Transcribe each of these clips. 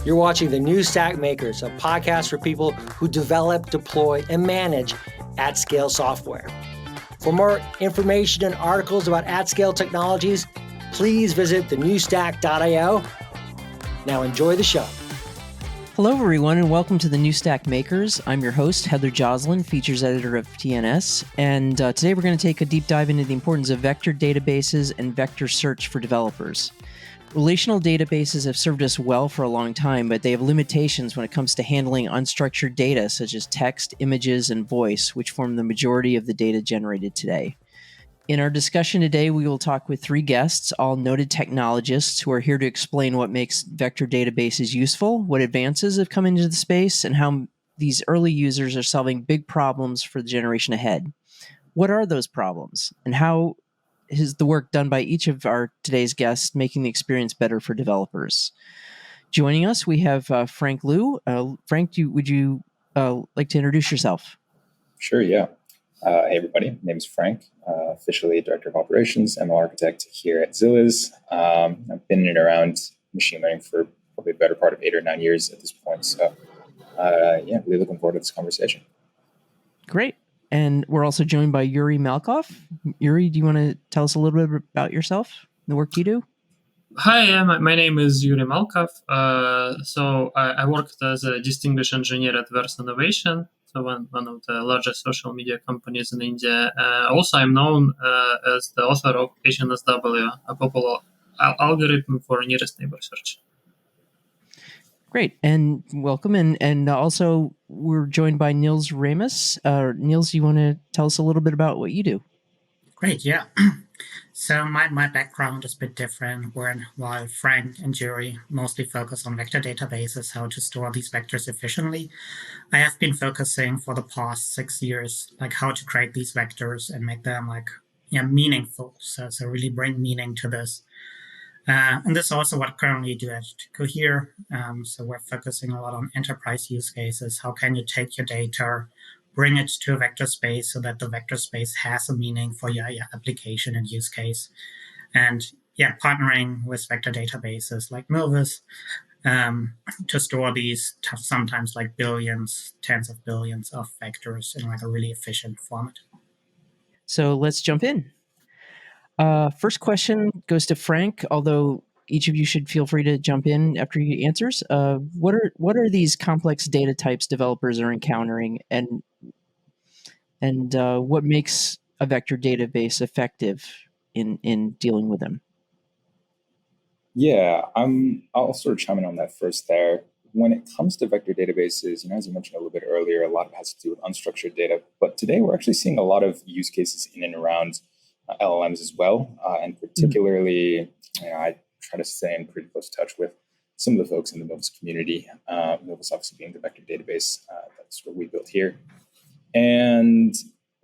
You're watching the New Stack Makers, a podcast for people who develop, deploy, and manage at-scale software. For more information and articles about at-scale technologies, please visit thenewstack.io. Now enjoy the show. Hello, everyone, and welcome to the New Stack Makers. I'm your host, Heather Joslin, features editor of TNS, and today we're going to take a deep dive into the importance of vector databases and vector search for developers. Relational databases have served us well for a long time, but they have limitations when it comes to handling unstructured data such as text, images, and voice, which form the majority of the data generated today. In our discussion today, we will talk with three guests, all noted technologists, who are here to explain what makes vector databases useful, what advances have come into the space, and how these early users are solving big problems for the generation ahead. What are those problems, and how is the work done by each of our today's guests making the experience better for developers? Joining us, we have Frank Liu. Frank, would you like to introduce yourself? Sure, yeah. Hey, everybody. My name is Frank, officially Director of Operations, ML Architect here at Zilliz. I've been in and around machine learning for probably the better part of 8 or 9 years at this point. So, really looking forward to this conversation. Great. And we're also joined by Yuri Malkov. Yuri, do you want to tell us a little bit about yourself and the work you do? Hi, my name is Yuri Malkov. I worked as a distinguished engineer at Verse Innovation, so one of the largest social media companies in India. Also, I'm known as the author of HNSW, a popular algorithm for nearest neighbor search. Great, and welcome. And also, we're joined by Nils Ramus. Nils, you want to tell us a little bit about what you do? Great, yeah. So my background is a bit different, while Frank and Yuri mostly focus on vector databases, how to store these vectors efficiently. I have been focusing for the past 6 years, like how to create these vectors and make them meaningful. So really bring meaning to this. And this is also what currently do at Cohere. So we're focusing a lot on enterprise use cases. How can you take your data, bring it to a vector space so that the vector space has a meaning for your application and use case? And partnering with vector databases like Milvus to store these sometimes like billions, tens of billions of vectors in like a really efficient format. So let's jump in. First question goes to Frank, although each of you should feel free to jump in after he answers. What are these complex data types developers are encountering, and what makes a vector database effective in dealing with them? Yeah, I'll sort of chime in on that first there. When it comes to vector databases, as you mentioned a little bit earlier, a lot of it has to do with unstructured data. But today we're actually seeing a lot of use cases in and around LLMs as well. And particularly, I try to stay in pretty close touch with some of the folks in the Milvus community. Milvus obviously being the vector database, that's what we built here. And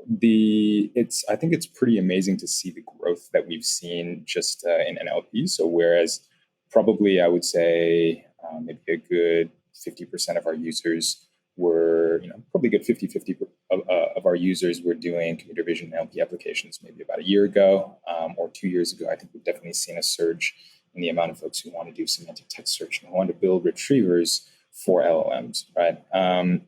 I think it's pretty amazing to see the growth that we've seen just in NLP. So whereas probably I would say maybe a good 50% of our users were, probably a good 50-50 of our users were doing computer vision and NLP applications maybe about a year ago or 2 years ago. I think we've definitely seen a surge in the amount of folks who want to do semantic text search and who want to build retrievers for LLMs, right?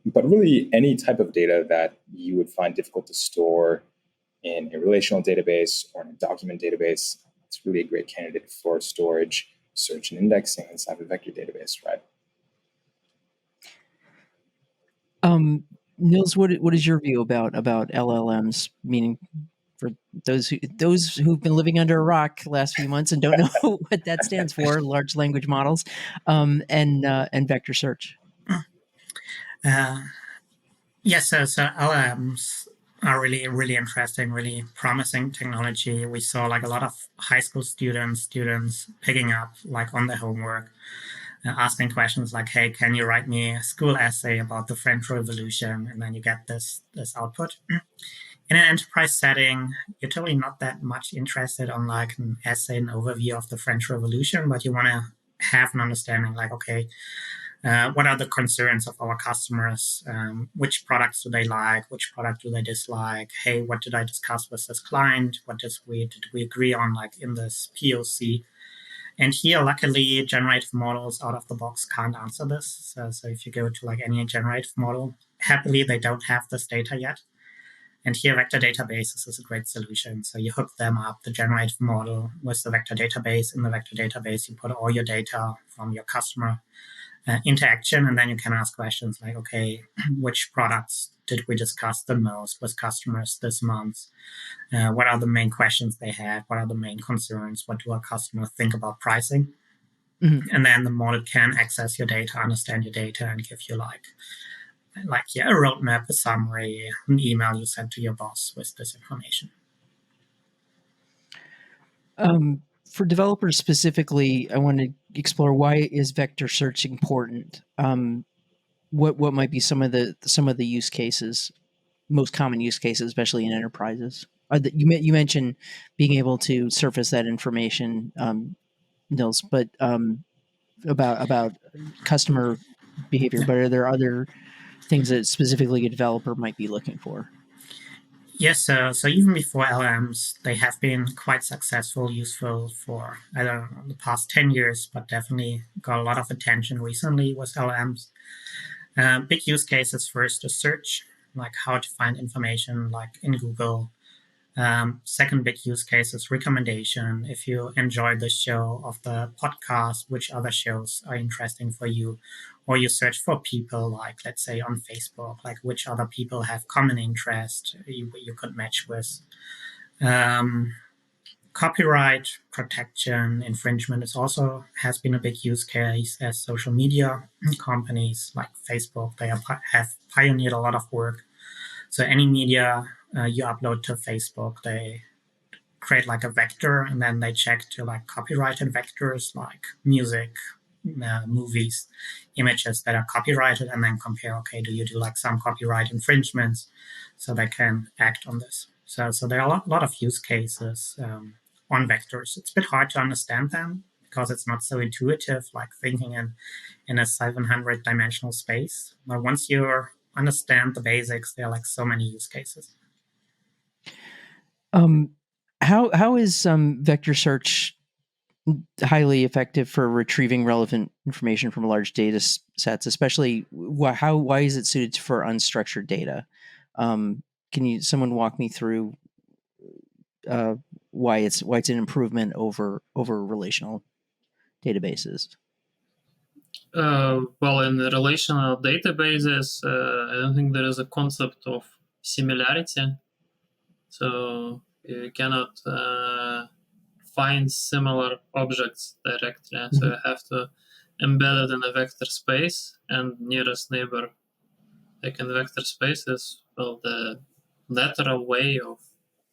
But really any type of data that you would find difficult to store in a relational database or in a document database, it's really a great candidate for storage, search, and indexing inside of a vector database, right? Nils, what is your view about LLMs? Meaning, for those who've been living under a rock the last few months and don't know what that stands for, large language models, and vector search. So LLMs are really, really interesting, really promising technology. We saw like a lot of high school students picking up like on their homework, asking questions like, hey, can you write me a school essay about the French Revolution? And then you get this output. In an enterprise setting, you're totally not that much interested on like an essay, an overview of the French Revolution, but you want to have an understanding like, okay, what are the concerns of our customers? Which products do they like? Which product do they dislike? Hey, what did I discuss with this client? What did we agree on like in this POC? And here, luckily, generative models out of the box can't answer this. So if you go to like any generative model, happily, they don't have this data yet. And here, vector databases is a great solution. So you hook them up, the generative model with the vector database. In the vector database, you put all your data from your customer interaction, and then you can ask questions like, okay, which products did we discuss the most with customers this month? What are the main questions they had? What are the main concerns? What do our customers think about pricing? Mhm. And then the model can access your data, understand your data, and give you a roadmap, a summary, an email you send to your boss with this information. For developers specifically, I want to explore why is vector search important. What might be some of the use cases, most common use cases, especially in enterprises? You mentioned being able to surface that information, Nils, but about customer behavior. But are there other things that specifically a developer might be looking for? Yes, so even before LMs, they have been quite successful, useful for, I don't know, the past 10 years, but definitely got a lot of attention recently with LMs. Big use cases first is search, like how to find information like in Google. Second big use case is recommendation. If you enjoy the show of the podcast, which other shows are interesting for you? Or you search for people, like let's say on Facebook, like which other people have common interest you could match with. Copyright protection infringement is also has been a big use case as social media companies like Facebook, they have pioneered a lot of work. So any media you upload to Facebook, they create like a vector, and then they check to like copyrighted vectors like music, movies, images that are copyrighted, and then compare, okay, do you do like some copyright infringements, so they can act on this. So there are a lot of use cases on vectors. It's a bit hard to understand them because it's not so intuitive, like thinking in a 700 dimensional space. But once you understand the basics, there are like so many use cases. How is vector search highly effective for retrieving relevant information from large data sets, especially why is it suited for unstructured data? Can someone walk me through why it's an improvement over relational databases? Well, in the relational databases, I don't think there is a concept of similarity. So you cannot find similar objects directly. Mm-hmm. So you have to embed it in a vector space, and nearest neighbor, like in vector space, is the lateral way of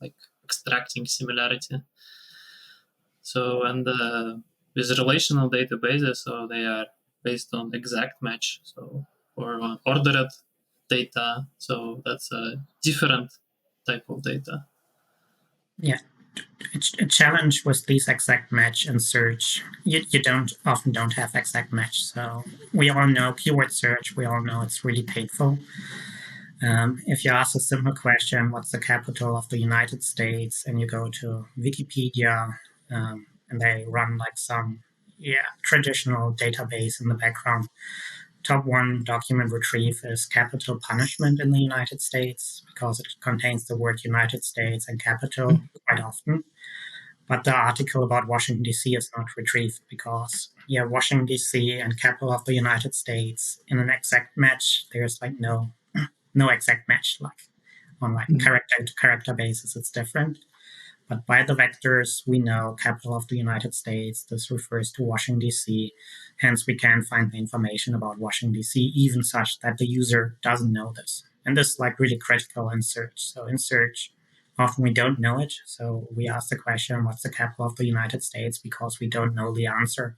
like extracting similarity. So and with relational databases, so they are based on exact match. So or on ordered data. So that's a different type of data. Yeah. A challenge with these exact match and search, you often don't have exact match. So we all know keyword search, we all know it's really painful. If you ask a simple question, what's the capital of the United States, and you go to Wikipedia, and they run like some traditional database in the background, top one document retrieve is capital punishment in the United States because it contains the word United States and capital quite often. But the article about Washington, D.C. is not retrieved because, Washington, D.C. and capital of the United States in an exact match, there's like no exact match. Like on like character to character basis, it's different. But by the vectors, we know capital of the United States. This refers to Washington, D.C. Hence, we can find the information about Washington, D.C., even such that the user doesn't know this. And this is like really critical in search. So in search, often we don't know it. So we ask the question, what's the capital of the United States? Because we don't know the answer.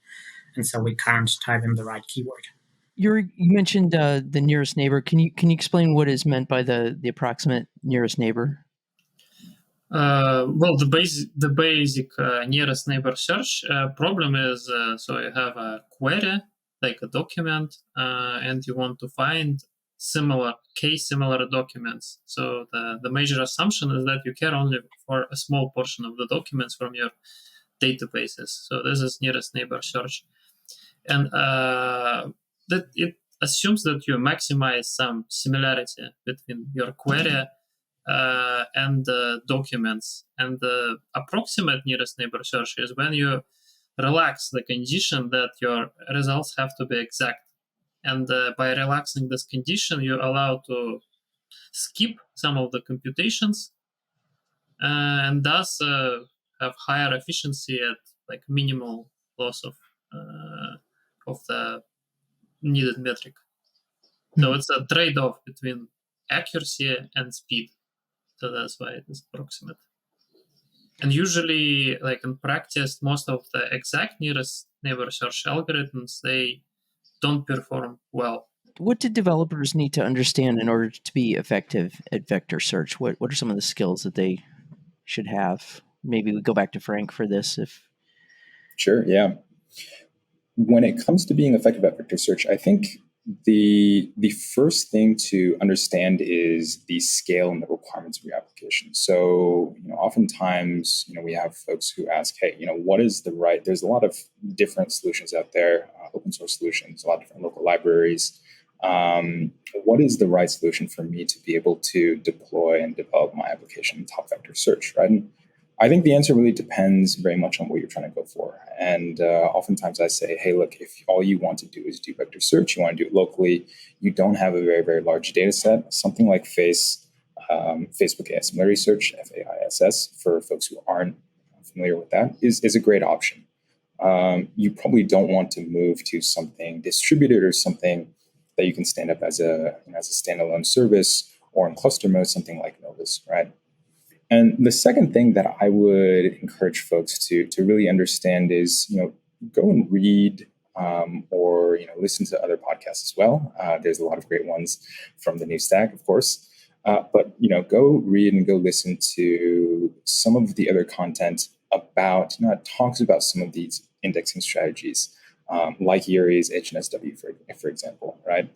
And so we can't type in the right keyword. You mentioned the nearest neighbor. Can you explain what is meant by the approximate nearest neighbor? Well, the basic nearest neighbor search problem is so you have a query, like a document, and you want to find similar documents. So the major assumption is that you care only for a small portion of the documents from your databases. So this is nearest neighbor search. And that it assumes that you maximize some similarity between your query and the documents. And the approximate nearest neighbor search is when you relax the condition that your results have to be exact. And by relaxing this condition, you allow to skip some of the computations and thus have higher efficiency at like minimal loss of the needed metric. So it's a trade-off between accuracy and speed. So that's why it is approximate. And usually, like in practice, most of the exact nearest neighbor search algorithms, they don't perform well. What do developers need to understand in order to be effective at vector search? What are some of the skills that they should have? Maybe we go back to Frank for this. Sure, yeah. When it comes to being effective at vector search, I think the first thing to understand is the scale and the requirements of your application. So, oftentimes, we have folks who ask, hey, what is the right? There's a lot of different solutions out there, open source solutions, a lot of different local libraries. What is the right solution for me to be able to deploy and develop my application in top vector search, right? And I think the answer really depends very much on what you're trying to go for. And oftentimes I say, hey, look, if all you want to do is do vector search, you want to do it locally, you don't have a very, very large data set, something like Facebook AI Similarity Search, FAISS, for folks who aren't familiar with that, is a great option. You probably don't want to move to something distributed or something that you can stand up as a standalone service, or in cluster mode, something like Novus, right? And the second thing that I would encourage folks to really understand is, go and read or listen to other podcasts as well. There's a lot of great ones from the New Stack, of course. But go read and go listen to some of the other content about, it talks about some of these indexing strategies, like Yuri's HNSW, for example, right?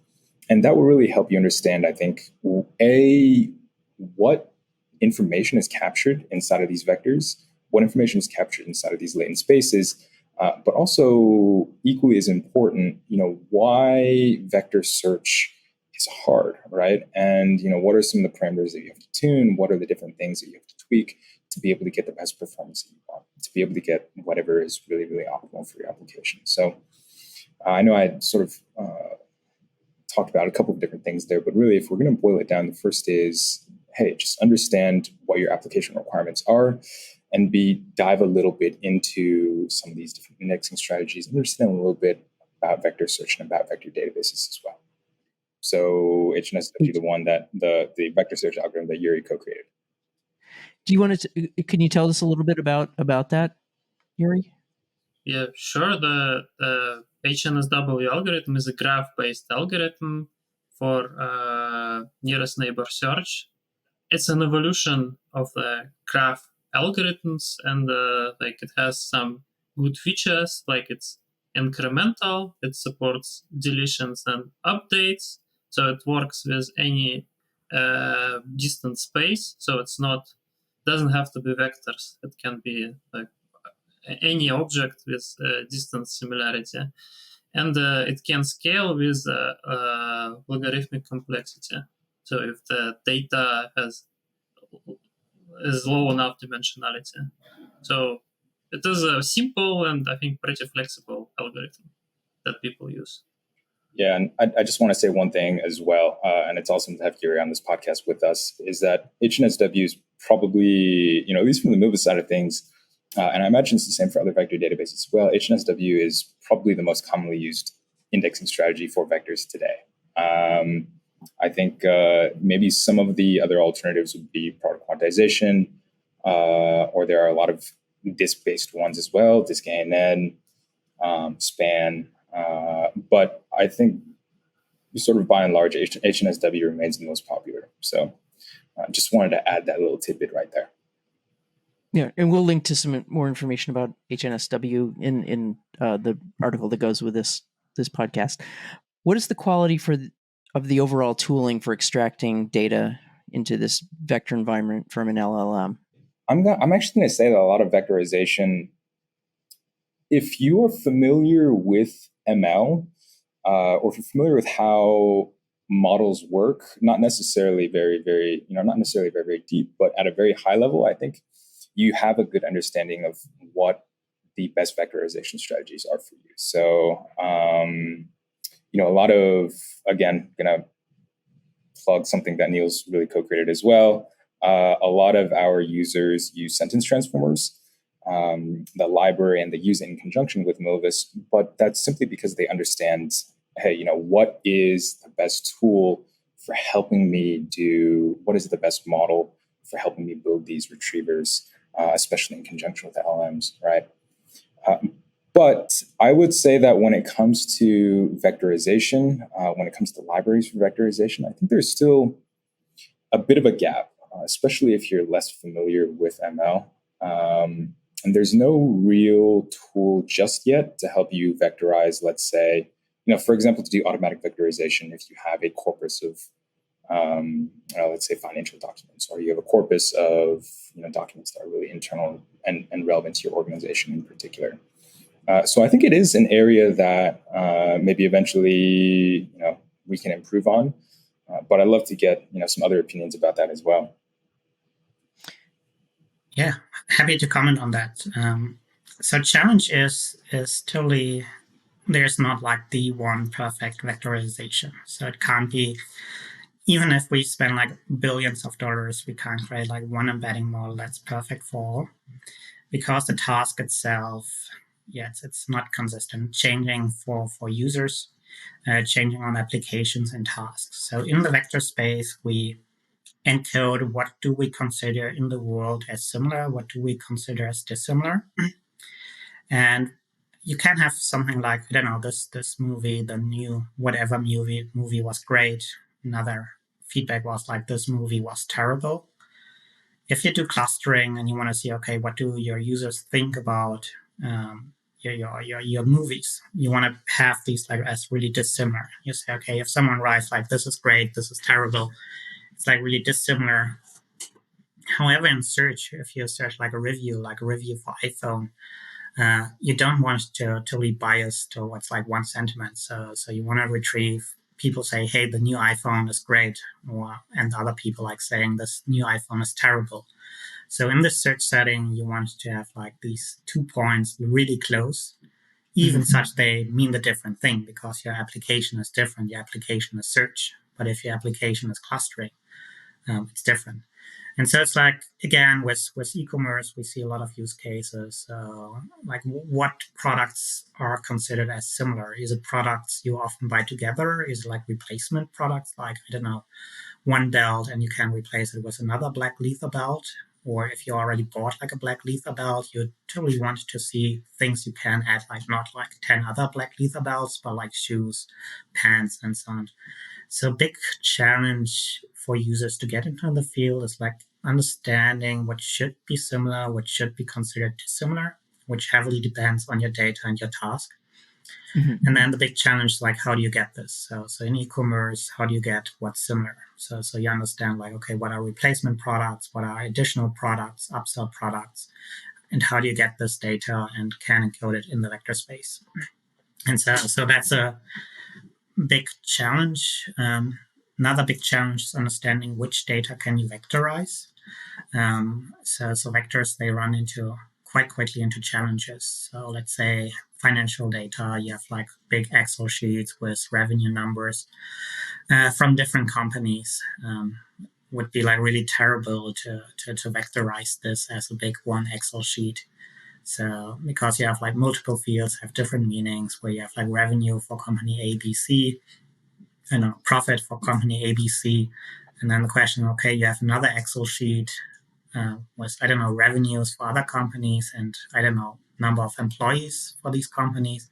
And that will really help you understand, I think, what information is captured inside of these vectors, what information is captured inside of these latent spaces, but also equally as important, why vector search is hard, right? And, what are some of the parameters that you have to tune? What are the different things that you have to tweak to be able to get the best performance that you want, to be able to get whatever is really, really optimal for your application? So I know I sort of talked about a couple of different things there, but really, if we're going to boil it down, the first is, hey, just understand what your application requirements are, and dive a little bit into some of these different indexing strategies, understand a little bit about vector search and about vector databases as well. So HNSW, the one that the vector search algorithm that Yuri co-created. Do you want to? Can you tell us a little bit about that, Yuri? Yeah, sure. The HNSW algorithm is a graph-based algorithm for nearest neighbor search. It's an evolution of the graph algorithms, and it has some good features, like it's incremental, it supports deletions and updates, so it works with any distant space. So doesn't have to be vectors. It can be like any object with distance similarity, and it can scale with logarithmic complexity. So if the data is low enough dimensionality, so it is a simple and I think pretty flexible algorithm that people use. Yeah, and I just want to say one thing as well, and it's awesome to have Yuri on this podcast with us, is that HNSW is probably, at least from the Novus side of things, and I imagine it's the same for other vector databases as well, HNSW is probably the most commonly used indexing strategy for vectors today. I think maybe some of the other alternatives would be product quantization, or there are a lot of disk-based ones as well, disk ANN, span. But I think sort of by and large, HNSW remains the most popular. So just wanted to add that little tidbit right there. Yeah, and we'll link to some more information about HNSW in the article that goes with this podcast. What is the quality of the overall tooling for extracting data into this vector environment from an LLM? I'm actually going to say that a lot of vectorization if you are familiar with ML, or if you're familiar with how models work, not necessarily not necessarily very deep, but at a very high level, I think you have a good understanding of what the best vectorization strategies are for you. So, a lot of, again, gonna plug something that Nils really co-created as well. A lot of our users use sentence transformers, the library, and they use it in conjunction with Movis, but that's simply because they understand, hey, what is the best tool for helping me what is the best model for helping me build these retrievers, especially in conjunction with LLMs, right? But I would say that when it comes to vectorization, when it comes to libraries for vectorization, I think there's still a bit of a gap, especially if you're less familiar with ML. And there's no real tool just yet to help you vectorize, let's say, for example, to do automatic vectorization if you have a corpus of, let's say, financial documents, or you have a corpus of documents that are really internal and relevant to your organization in particular. So I think it is an area that maybe eventually we can improve on, but I'd love to get some other opinions about that as well. Yeah, happy to comment on that. So challenge is totally, there's not like the one perfect vectorization. So it can't be, even if we spend like billions of dollars, we can't create like one embedding model that's perfect for all, because the task itself, it's not consistent, changing for users, changing on applications and tasks. So in the vector space, we encode what do we consider in the world as similar, what do we consider as dissimilar. And you can have something like, I don't know, this movie, the new whatever movie was great. Another feedback was like, this movie was terrible. If you do clustering and you want to see, okay, what do your users think about your movies, you want to have these like as really dissimilar. You say, okay, if someone writes like, this is great, this is terrible, it's like really dissimilar. However, in search, if you search like a review for iPhone, you don't want to be biased towards like one sentiment. So you want to retrieve people say, hey, the new iPhone is great, and other people like saying this new iPhone is terrible. So in this search setting, you want to have like these 2 points really close, even such they mean the different thing, because your application is different. Your application is search, but if your application is clustering, it's different. And so it's like, again, with e-commerce, we see a lot of use cases. Like what products are considered as similar? Is it products you often buy together? Is it like replacement products? Like, I don't know, one belt and you can replace it with another black leather belt. Or if you already bought like a black leather belt, you totally want to see things you can add, like not like 10 other black leather belts, but like shoes, pants, and so on. So big challenge for users to get into the field is like understanding what should be similar, what should be considered dissimilar, which heavily depends on your data and your task. And then the big challenge is like, how do you get this? So in e-commerce, how do you get what's similar? So you understand like, okay, what are replacement products? What are additional products, upsell products? And how do you get this data and can encode it in the vector space? And so that's a big challenge. Another big challenge is understanding which data can you vectorize. So vectors, they run into quite quickly into challenges. So let's say financial data, you have like big Excel sheets with revenue numbers from different companies. Would be like really terrible to vectorize this as a big one Excel sheet. So because you have like multiple fields have different meanings, where you have like revenue for company ABC, profit for company ABC, and then the question, okay, you have another Excel sheet with, I don't know, revenues for other companies and, I don't know, number of employees for these companies.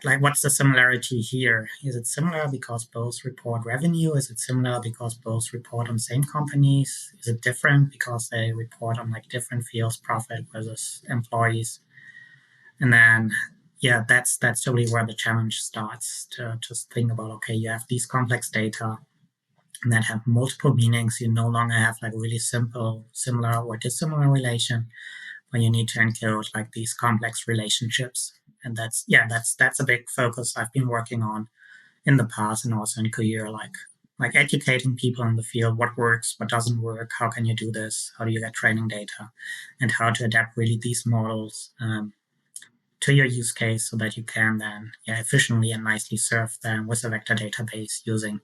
Like what's the similarity here? Is it similar because both report revenue? Is it similar because both report on same companies? Is it different because they report on like different fields, profit versus employees? And then, that's totally where the challenge starts, to just think about, okay, you have these complex data that have multiple meanings. You no longer have like really simple, similar or dissimilar relation, when you need to encode like these complex relationships. And that's a big focus I've been working on in the past and also in career, like educating people in the field, what works, what doesn't work, how can you do this, how do you get training data, and how to adapt really these models to your use case so that you can then efficiently and nicely serve them with a vector database using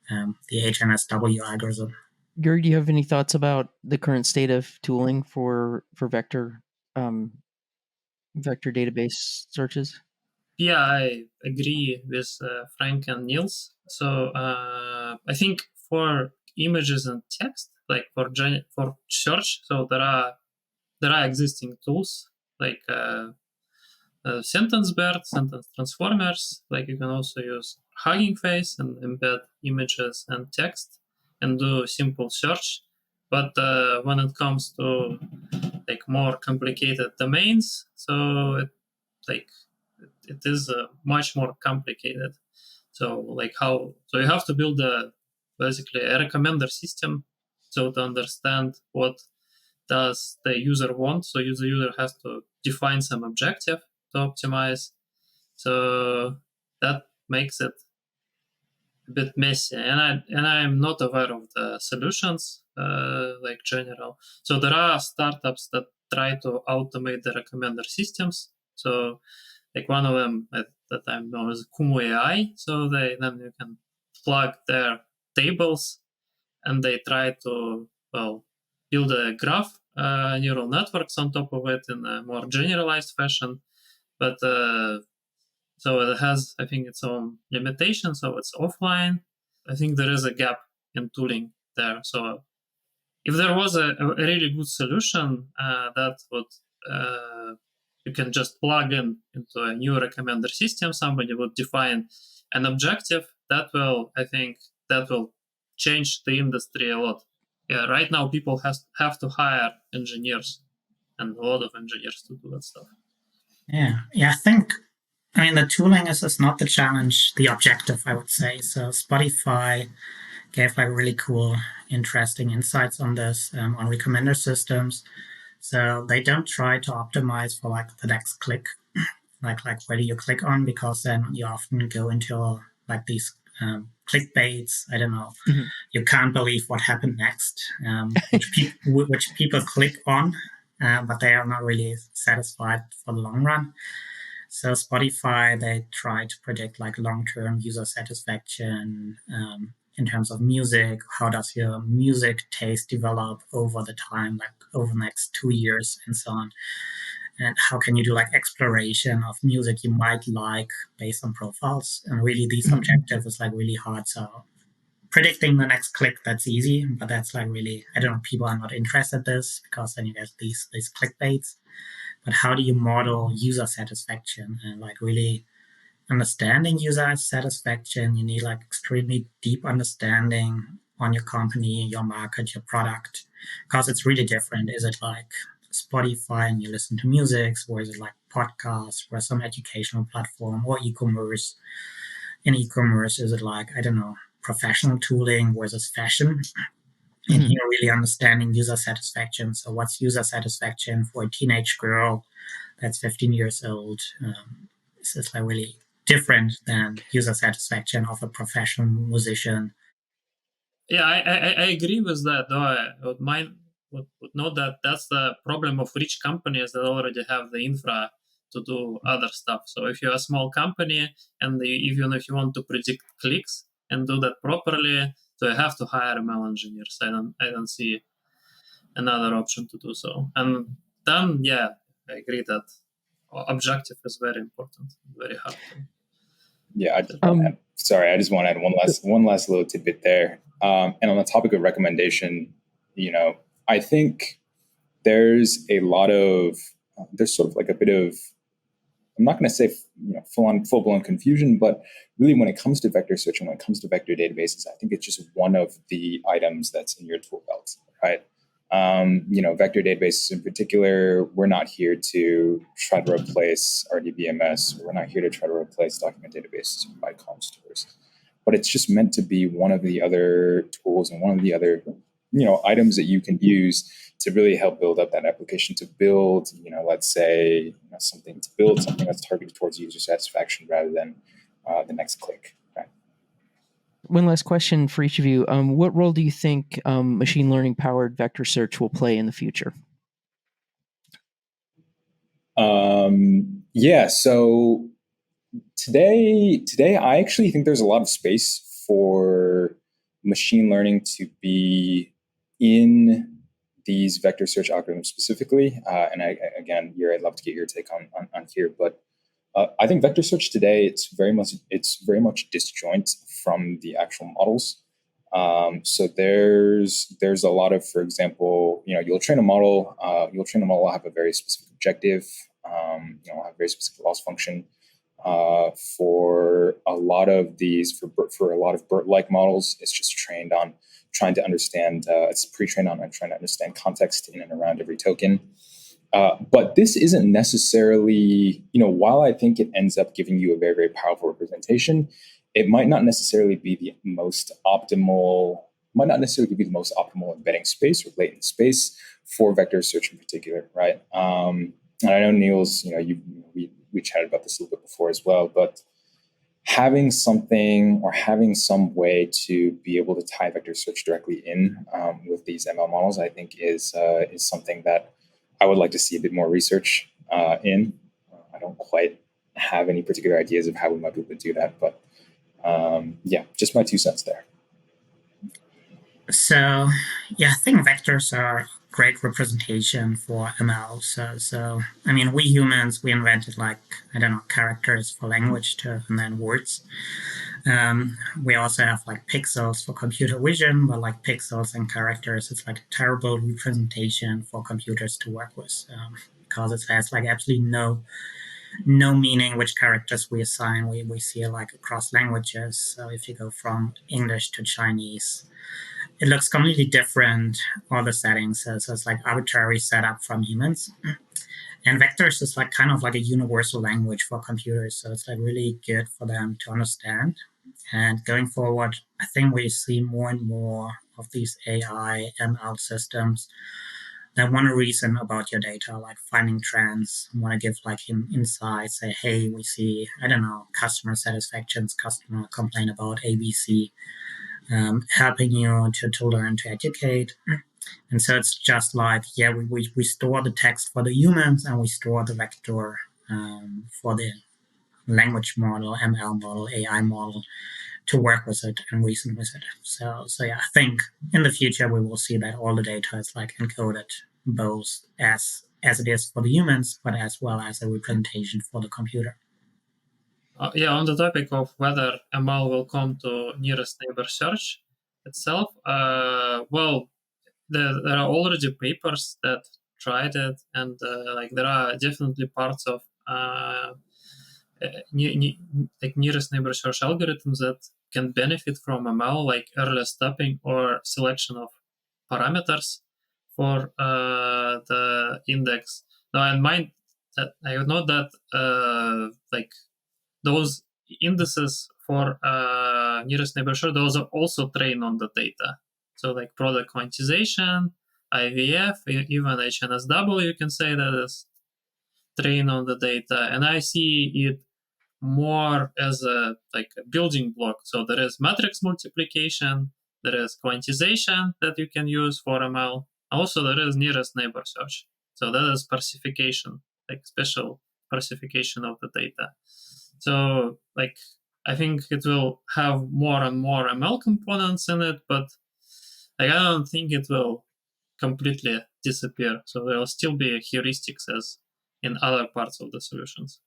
the HNSW algorithm. Yuri, do you have any thoughts about the current state of tooling for vector vector database searches? Yeah, I agree with Frank and Nils. So I think for images and text, like for search, so there are existing tools like sentence BERT, sentence transformers. Like you can also use Hugging Face and embed images and text and do simple search. But when it comes to like more complicated domains, so it is much more complicated. So you have to build basically a recommender system, so to understand what does the user want. So the user has to define some objective to optimize. So that makes it a bit messy, and I'm not aware of the solutions like general. So there are startups that try to automate the recommender systems. So like one of them that I know is Kumu AI. So then you can plug their tables, and they try to build a graph neural networks on top of it in a more generalized fashion. But so it has, I think, its own limitations. So it's offline. I think there is a gap in tooling there. So if there was a really good solution that would you can just plug into a new recommender system, somebody would define an objective, that will change the industry a lot. Yeah, right now people have to hire engineers and a lot of engineers to do that stuff. Yeah, I mean, the tooling is not the challenge, the objective, I would say. So Spotify gave like really cool, interesting insights on this, on recommender systems. So they don't try to optimize for like the next click, like where do you click on, because then you often go into like these clickbaits. I don't know. Mm-hmm. You can't believe what happened next, which people click on, but they are not really satisfied for the long run. So Spotify, they try to predict like long-term user satisfaction in terms of music. How does your music taste develop over the time, like over the next 2 years and so on? And how can you do like exploration of music you might like based on profiles? And really these objectives is like really hard. So predicting the next click, that's easy, but that's like really, I don't know, people are not interested in this because then you get these clickbaits. But how do you model user satisfaction and like really understanding user satisfaction? You need like extremely deep understanding on your company, your market, your product, because it's really different. Is it like Spotify and you listen to music, or is it like podcasts or some educational platform or e-commerce? In e-commerce, is it like, I don't know, professional tooling versus fashion? And here really understanding user satisfaction. So what's user satisfaction for a teenage girl that's 15 years old? This is like really different than user satisfaction of a professional musician. Yeah, I agree with that. Though I would note that that's the problem of rich companies that already have the infra to do other stuff. So if you're a small company and even if you want to predict clicks and do that properly, so you have to hire ML engineers. I don't see another option to do so. And then I agree that objective is very important, very hard to. Yeah, I just want to add one last little tidbit there. And on the topic of recommendation, I think there's sort of like a bit of, I'm not going to say full blown confusion, but really when it comes to vector search and when it comes to vector databases, I think it's just one of the items that's in your tool belt, right? Vector databases in particular, we're not here to try to replace RDBMS. We're not here to try to replace document databases and provide column stores. But it's just meant to be one of the other tools and one of the other items that you can use to really help build up that application, to build, let's say, something that's targeted towards user satisfaction rather than the next click. Right? One last question for each of you. What role do you think machine learning powered vector search will play in the future? So today I actually think there's a lot of space for machine learning to be in these vector search algorithms specifically. And Yuri, I'd love to get your take on here, but I think vector search today, it's very much disjoint from the actual models. So there's a lot of, for example, you'll train a model, have a very specific objective, have a very specific loss function. For a lot of these, for a lot of BERT-like models, it's just trained on trying to understand, it's pre-trained on trying to understand context in and around every token. But this isn't necessarily, while I think it ends up giving you a very, very powerful representation, it might not necessarily be the most optimal, embedding space or latent space for vector search in particular, right? And I know, Nils, we chatted about this a little bit before as well, but having something or having some way to be able to tie vector search directly in with these ML models, I think is something that I would like to see a bit more research in. I don't quite have any particular ideas of how we might be able to do that, but just my 2 cents there. So, I think vectors are great representation for ML. So I mean, we humans, we invented characters for language and then words. We also have pixels for computer vision, but pixels and characters, it's a terrible representation for computers to work with because it has absolutely no meaning which characters we assign. We see it across languages. So if you go from English to Chinese, it looks completely different, all the settings. So it's arbitrary setup from humans. And vectors is kind of a universal language for computers. So it's really good for them to understand. And going forward, I think we see more and more of these AI, ML systems that want to reason about your data, finding trends, want to give insights, say, hey, we see, customer satisfactions, customer complain about ABC. Helping you to learn to educate. And so it's just we store the text for the humans and we store the vector for the language model, ML model, AI model to work with it and reason with it. So I think in the future we will see that all the data is encoded both as it is for the humans, but as well as a representation for the computer. On the topic of whether ML will come to nearest neighbor search itself, there are already papers that tried it, and there are definitely parts of nearest neighbor search algorithms that can benefit from ML, like early stopping or selection of parameters for the index. Now, in mind, I would note that those indices for nearest neighbor search, those are also trained on the data. So product quantization, IVF, even HNSW, you can say that is trained on the data. And I see it more as a building block. So there is matrix multiplication, there is quantization that you can use for ML. Also, there is nearest neighbor search. So that is parsification, special parsification of the data. So, I think it will have more and more ML components in it, but I don't think it will completely disappear. So there will still be heuristics as in other parts of the solutions.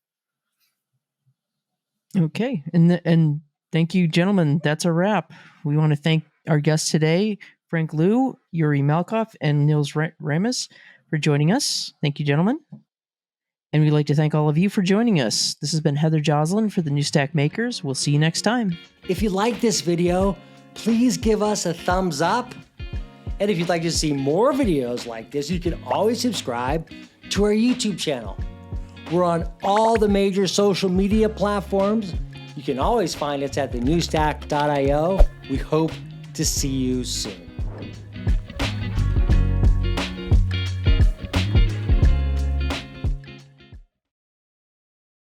Okay, and thank you, gentlemen. That's a wrap. We want to thank our guests today, Frank Liu, Yuri Malkov, and Nils Ramus, for joining us. Thank you, gentlemen. And we'd like to thank all of you for joining us. This has been Heather Joslin for the New Stack Makers. We'll see you next time. If you like this video, please give us a thumbs up. And if you'd like to see more videos like this, you can always subscribe to our YouTube channel. We're on all the major social media platforms. You can always find us at thenewstack.io. We hope to see you soon.